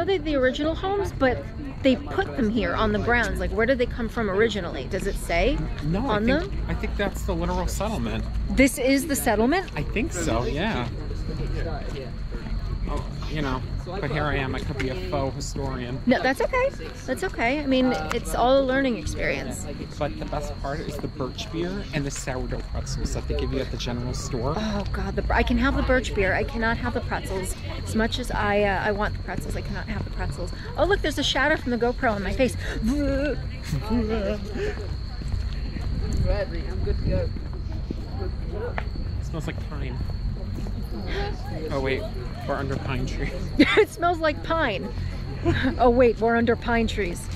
know they're the original homes, but they put them here on the grounds. Like, where did they come from originally? Does it say on them? I think that's the literal settlement. This is the settlement? I think so, yeah. Oh, you know, but here I am. I could be a faux historian. No, that's okay. That's okay. I mean, it's all a learning experience. But the best part is the birch beer and the sourdough pretzels that they give you at the general store. Oh God, I can have the birch beer. I cannot have the pretzels. As much as I want the pretzels, I cannot have the pretzels. Oh look, there's a shadow from the GoPro on my face. Right, I'm good to go. It smells like pine. Oh wait, we're under pine tree. It smells like pine. Oh wait, we're under pine trees.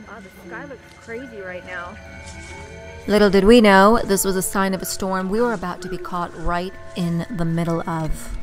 Wow, the sky looks crazy right now. Little did we know, this was a sign of a storm we were about to be caught right in the middle of.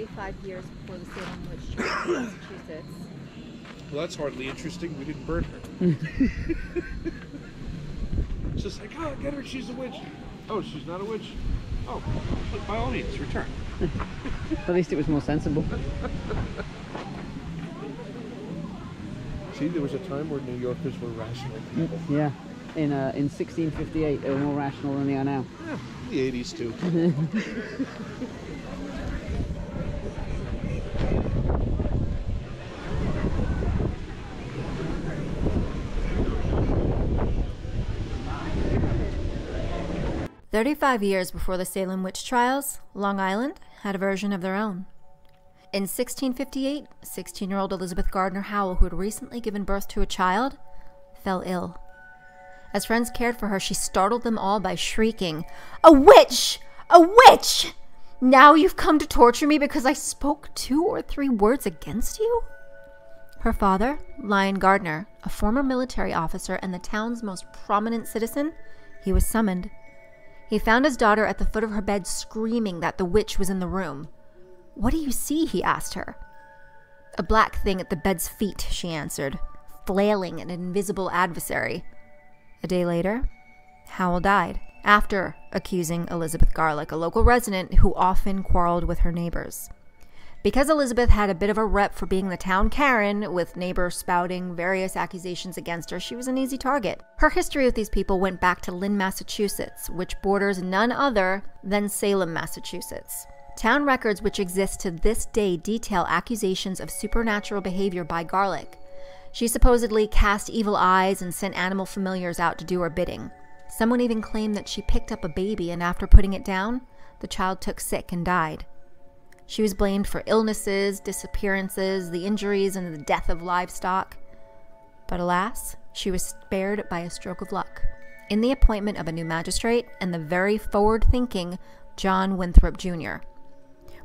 35 years before the Salem witch trials in Massachusetts. Well, that's hardly interesting. We didn't burn her. It's just like, oh, get her, she's a witch. Oh, she's not a witch? Oh, by all means, return. At least it was more sensible. See, there was a time where New Yorkers were rational people. Yeah. In 1658, they were more rational than they are now. Yeah, the 80s too. 35 years before the Salem witch trials, Long Island had a version of their own. In 1658, 16-year-old Elizabeth Gardner Howell, who had recently given birth to a child, fell ill. As friends cared for her, she startled them all by shrieking, "A witch! A witch! Now you've come to torture me because I spoke 2 or 3 words against you?" Her father, Lyon Gardner, a former military officer and the town's most prominent citizen, he was summoned. He found his daughter at the foot of her bed screaming that the witch was in the room. "What do you see?" he asked her. "A black thing at the bed's feet," she answered, flailing an invisible adversary. A day later, Howell died, after accusing Elizabeth Garlick, a local resident who often quarreled with her neighbors. Because Elizabeth had a bit of a rep for being the town Karen, with neighbors spouting various accusations against her, she was an easy target. Her history with these people went back to Lynn, Massachusetts, which borders none other than Salem, Massachusetts. Town records which exist to this day detail accusations of supernatural behavior by Garlick. She supposedly cast evil eyes and sent animal familiars out to do her bidding. Someone even claimed that she picked up a baby and after putting it down, the child took sick and died. She was blamed for illnesses, disappearances, the injuries, and the death of livestock. But alas, she was spared by a stroke of luck in the appointment of a new magistrate and the very forward-thinking John Winthrop Jr.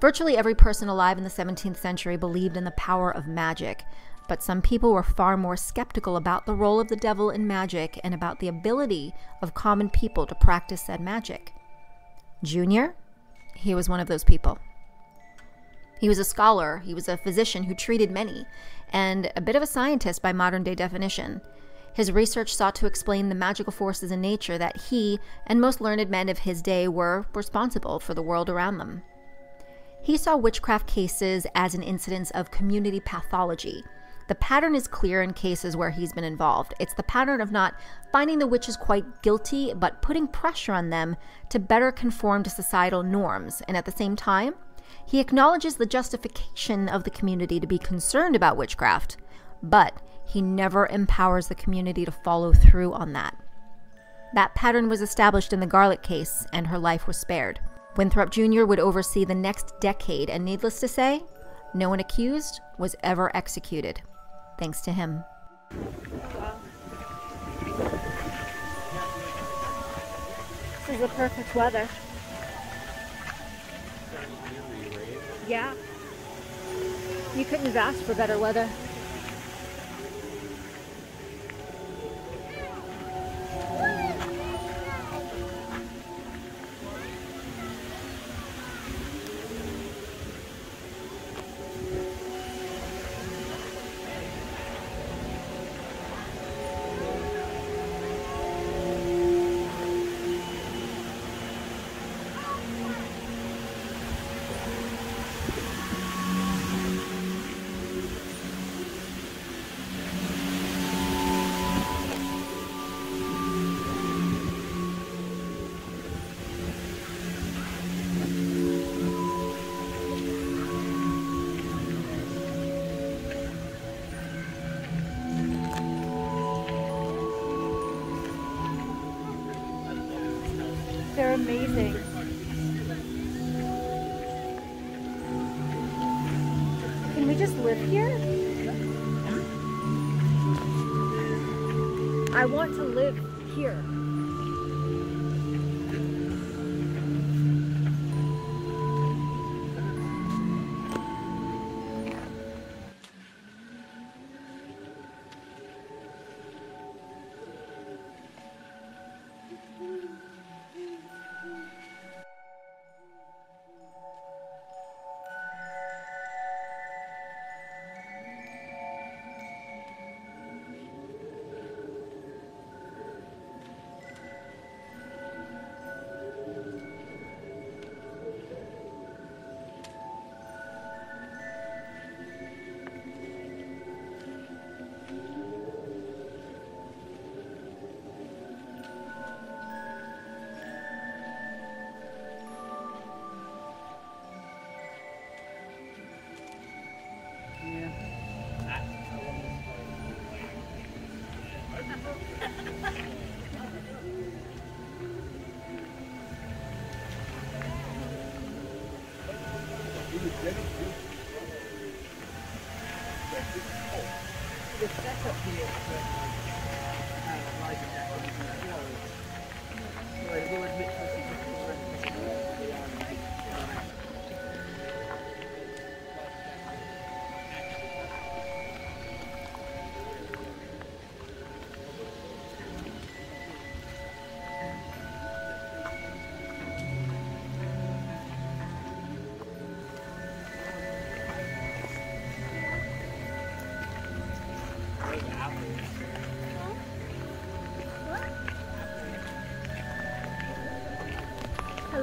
Virtually every person alive in the 17th century believed in the power of magic, but some people were far more skeptical about the role of the devil in magic and about the ability of common people to practice said magic. Junior, he was one of those people. He was a scholar, he was a physician who treated many, and a bit of a scientist by modern-day definition. His research sought to explain the magical forces in nature that he and most learned men of his day were responsible for the world around them. He saw witchcraft cases as an incidence of community pathology. The pattern is clear in cases where he's been involved. It's the pattern of not finding the witches quite guilty, but putting pressure on them to better conform to societal norms, and at the same time, he acknowledges the justification of the community to be concerned about witchcraft, but he never empowers the community to follow through on that. That pattern was established in the Garlick case, and her life was spared. Winthrop Jr. would oversee the next decade, and needless to say, no one accused was ever executed, thanks to him. This is the perfect weather. Yeah. You couldn't have asked for better weather. They're amazing. Can we just live here? I want to live here.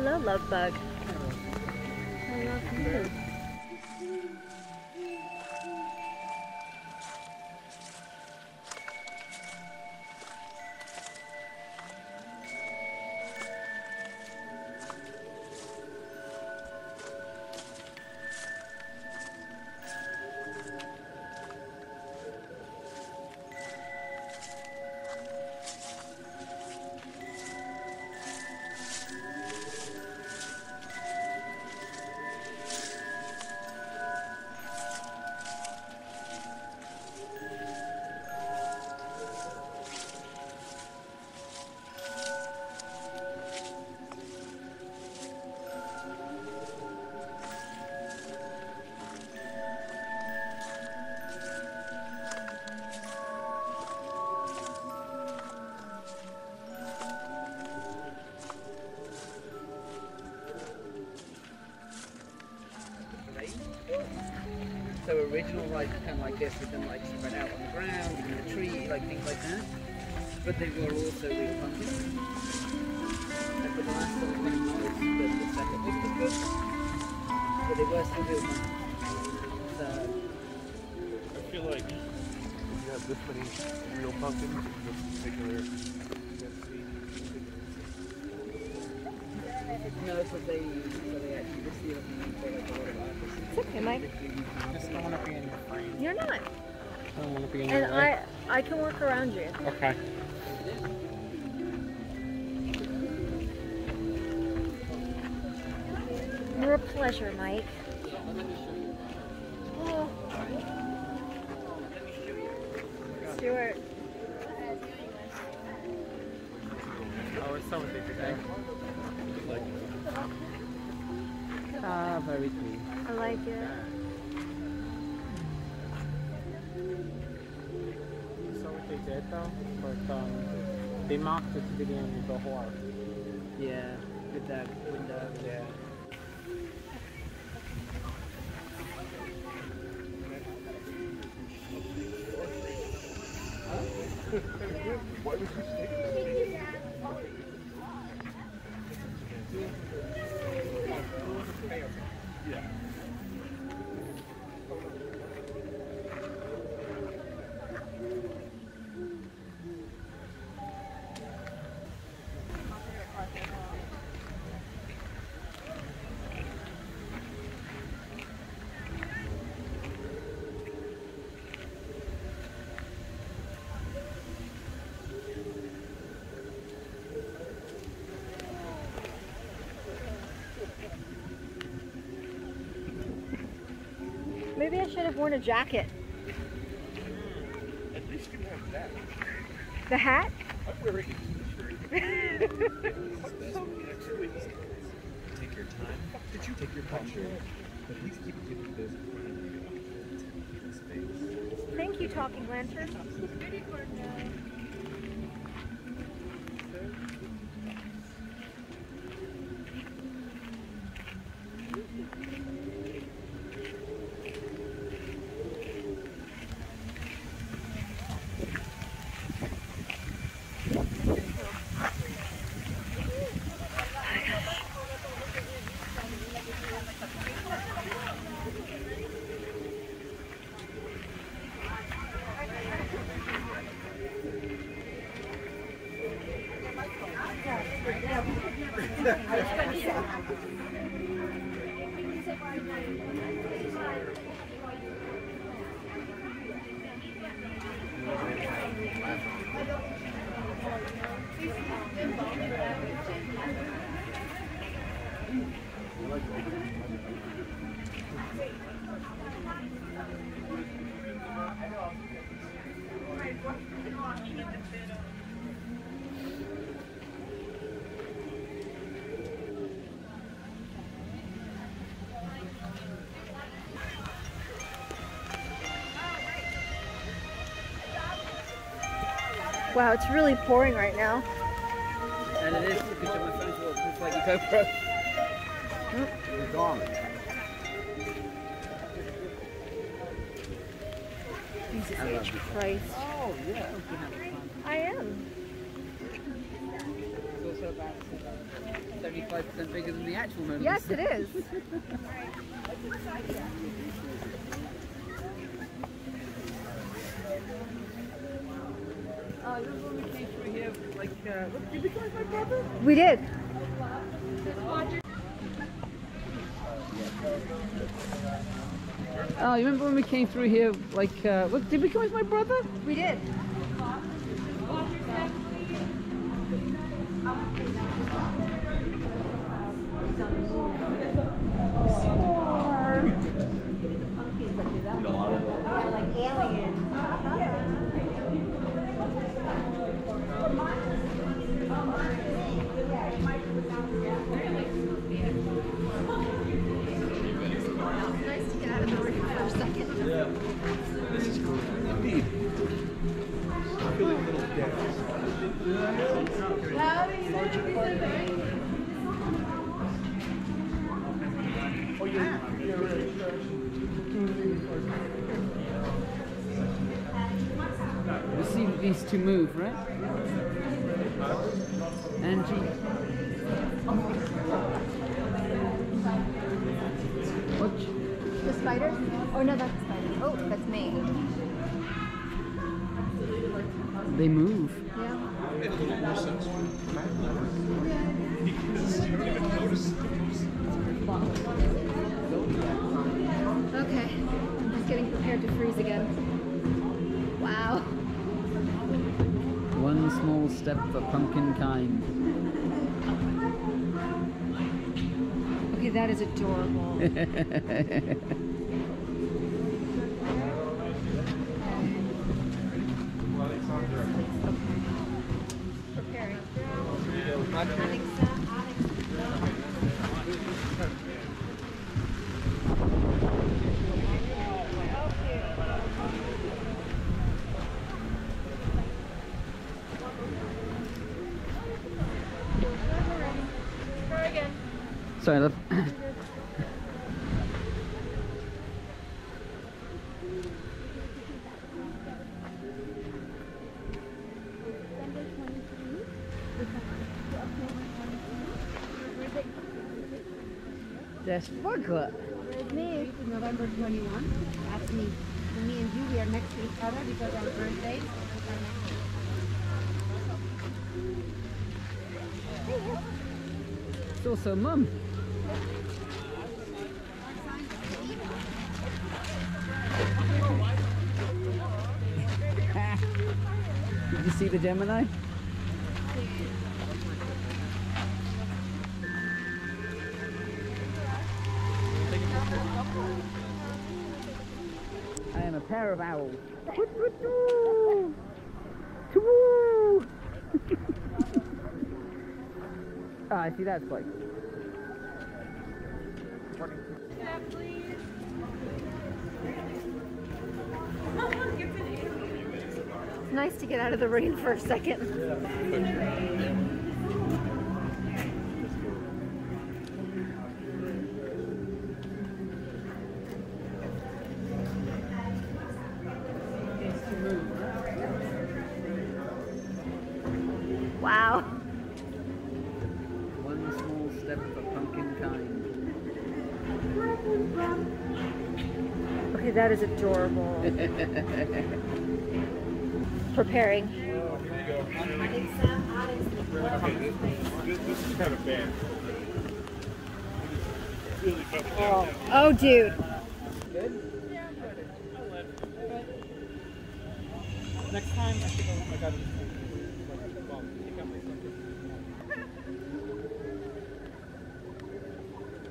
Hello, love bug. I love you. So original, like kind of like this, with them like spread out on the ground, in a tree, like things like that. But they were also replanted. And for the last 20 miles, the second was the good, but they were still replanted. So I feel like if you have this many real pumpkins in this particular density. no, but they actually this year for like a lot of artists. It's okay, Mike. I just don't want to be in your frame. You're not. I don't want to be in your And way. I can work around you. Okay. You're a pleasure, Mike. Oh. Stuart. Oh, it's so big today. Ah, very cool. I like it. So what they did though, but they mocked it to the end of the horror. Yeah, with that window. Yeah. Why would you stay? Yeah. Maybe I should have worn a jacket. At least you have that. The hat? I'm wearing Take your time. Did you take your posture? At least keep giving this space. Thank you, Talking Lantern. Wow, it's really pouring right now. And it is because my phone's looks like a GoPro. You're gone. Jesus H. Christ. Oh, yeah. I am. It's also for about 75% bigger than the actual Mona Lisa. Yes, it is. Oh, you remember when we came through here, like, look, did we come with my brother? We did. Oh, you remember when we came through here, like, look, did we come with my brother? We did. Like aliens. Nice to get out of the rain for a second. This is cool. Indeed. I'm feeling a little dead. Oh, yeah, right. We've seen these two move, right? Angie. Watch. The spider? Oh no, that's the spider. Oh, that's me. They move. Yeah. Made a little more sense. Because you don't even notice. Okay. I'm just getting prepared to freeze again. Wow. One small step for pumpkin kind. Okay, that is adorable. Preparing. Try again. Sorry, love. That's chocolate. With me, it's November 21. That's me. And me and you, we are next to each other because our birthdays are next to each It's also Mum. Did you see the Gemini? I am a pair of owls. Ah, I see that's like. It's nice to get out of the rain for a second. Wow. One small step for pumpkin kind. Okay, that is adorable. Preparing. Okay, this is kind of bad. Really coming down now. Oh, dude. Next time, I think I got it. Well, take out my stuff.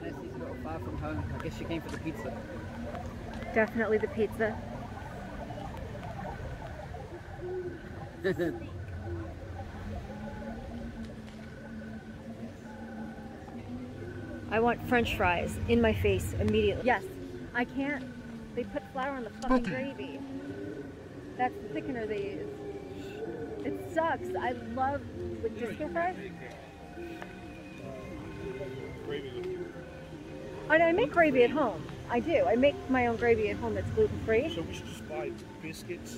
Nice, he's a little far from home. I guess she came for the pizza. Definitely the pizza. I want French fries in my face immediately. Yes, I can't. They put flour on the fucking gravy. That's the thickener they use. It sucks. I love with disco fries. I make gravy at home. I do. I make my own gravy at home that's gluten free. So we should just buy biscuits.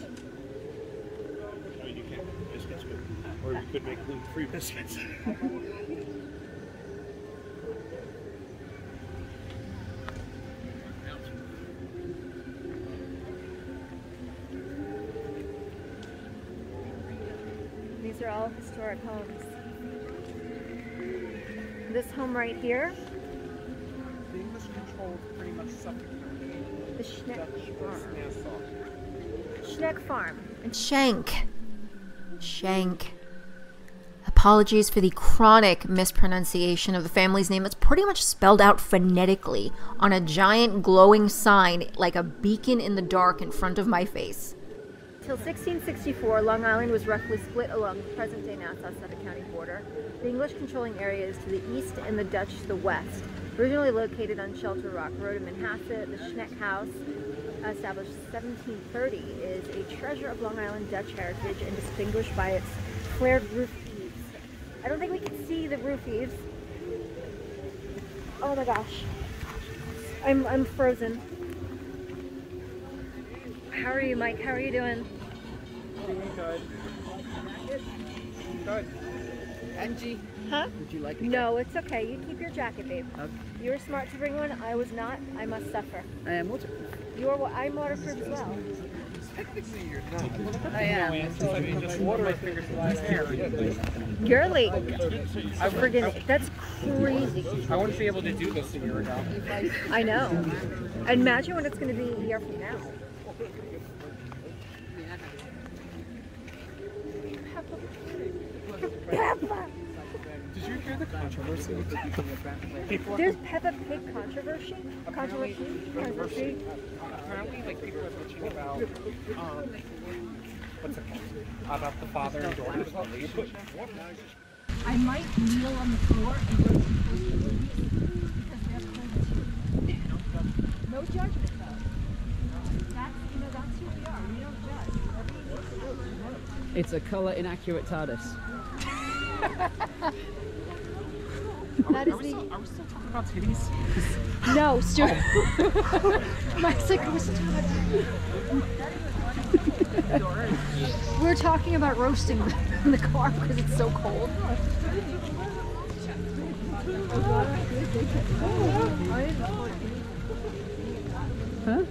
I mean, you can't biscuits, but Or you could make gluten-free biscuits. These are all historic homes. This home right here, The English controlled pretty much Suffolk County. the Schneck Dutch was Farm. Nassau. Schneck Farm. And Shank. Shank. Apologies for the chronic mispronunciation of the family's name. It's pretty much spelled out phonetically on a giant glowing sign like a beacon in the dark in front of my face. Till 1664, Long Island was roughly split along the present-day Nassau-Suffolk County border. The English controlling area is to the east and the Dutch to the west. Originally located on Shelter Rock Road in Manhasset, the Schneck House, established 1730, is a treasure of Long Island Dutch heritage and distinguished by its flared roof eaves. I don't think we can see the roof eaves. Oh my gosh. I'm frozen. How are you, Mike? How are you doing? Good. Good. Angie, Huh? would you like it? No, it's okay. You keep your jacket, babe. Okay. You were smart to bring one. I was not. I must suffer. I am waterproof. I'm waterproof as well. I am. I mean, just water my fingers in my hair. You're late. Friggin', that's crazy. I wouldn't be able to do this a year ago. I know. Imagine what it's going to be a year from now. Peppa! Did you hear the controversy with the people? There's Peppa Pig controversy. Controversy. Apparently, like, people are bitching about, what's it called? About the father and daughter's relationship. I might kneel on the floor and go to the movies because they're cold too. No judgment though. That's who we are. We don't judge. It's a colour inaccurate TARDIS. That is Are we still talking about titties? No, Stuart. Mike's like, we're still talking about... We're talking about roasting in the car because it's so cold. Huh?